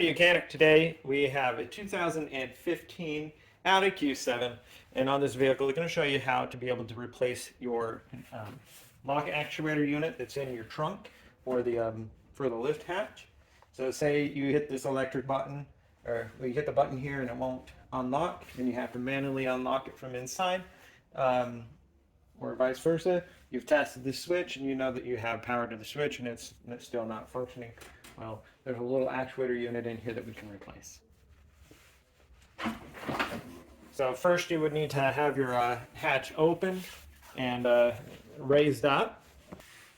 Welcome to Mechanic. Today we have a 2015 Audi Q7, and on this vehicle we're going to show you how to be able to replace your lock actuator unit that's in your trunk for the lift hatch. So say you hit this electric button, or you hit the button here and it won't unlock, and you have to manually unlock it from inside, or vice versa. You've tested the switch and you know that you have power to the switch and it's still not functioning. Well, there's a little actuator unit in here that we can replace. So first you would need to have your hatch open and raised up.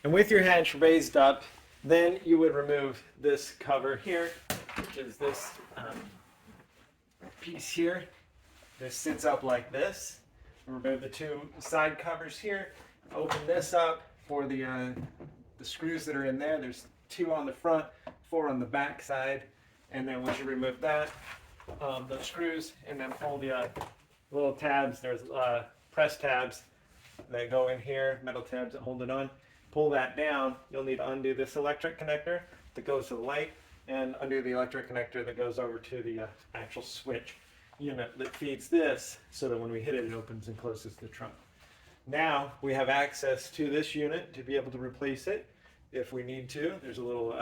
And with your hatch raised up, then you would remove this cover here, which is this piece here. This sits up like this. Remove the two side covers here. Open this up for the screws that are in there. There's 2 on the front, 4 on the back side, and then once you remove that, the screws, and then pull the little tabs. There's press tabs that go in here, metal tabs that hold it on. Pull that down. You'll need to undo this electric connector that goes to the light, and undo the electric connector that goes over to the actual switch unit that feeds this, so that when we hit it, it opens and closes the trunk. Now we have access to this unit to be able to replace it if we need to. There's a little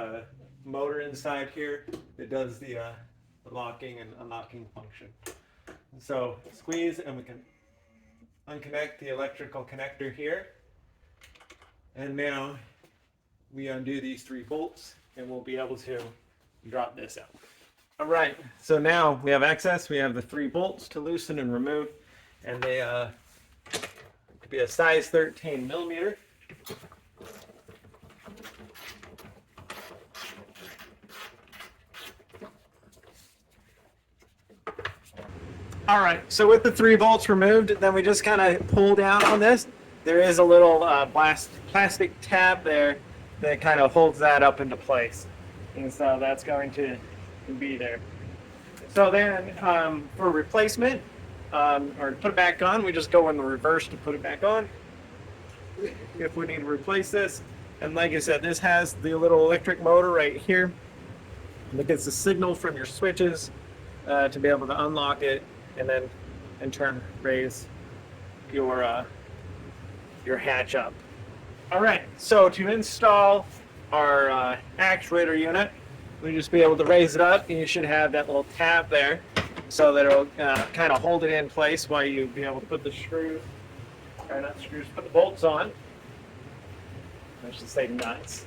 motor inside here that does the locking and unlocking function. So squeeze and we can unconnect the electrical connector here. And now we undo these 3 bolts and we'll be able to drop this out. All right, so now we have access. We have the 3 bolts to loosen and remove, and they could be a size 13 millimeter. All right, so with the 3 bolts removed, then we just kind of pull down on this. There is a little plastic tab there that kind of holds that up into place. And so that's going to be there. So then for replacement, or to put it back on, we just go in the reverse to put it back on if we need to replace this. And like I said, this has the little electric motor right here that gets the signal from your switches to be able to unlock it, and then in turn raise your hatch up. All right, so to install our actuator unit, we just be able to raise it up, and you should have that little tab there so that it'll kind of hold it in place while you be able to put the screws, or not screws, put the bolts on. I should say nuts.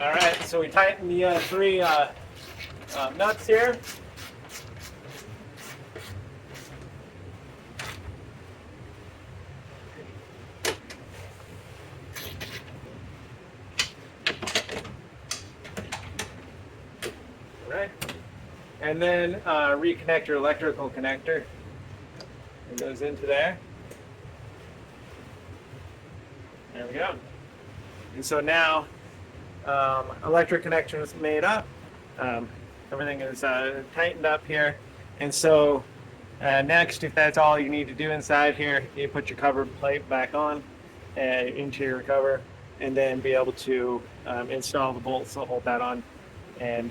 All right, so we tighten the 3 nuts here. Right, and then reconnect your electrical connector. It goes into there. There we go. And so now electric connection is made up. Everything is tightened up here. And so next, if that's all you need to do inside here, you put your cover plate back on into your cover, and then be able to install the bolts that hold that on, and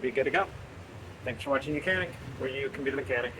be good to go. Thanks for watching Mechanic, where you can be the mechanic.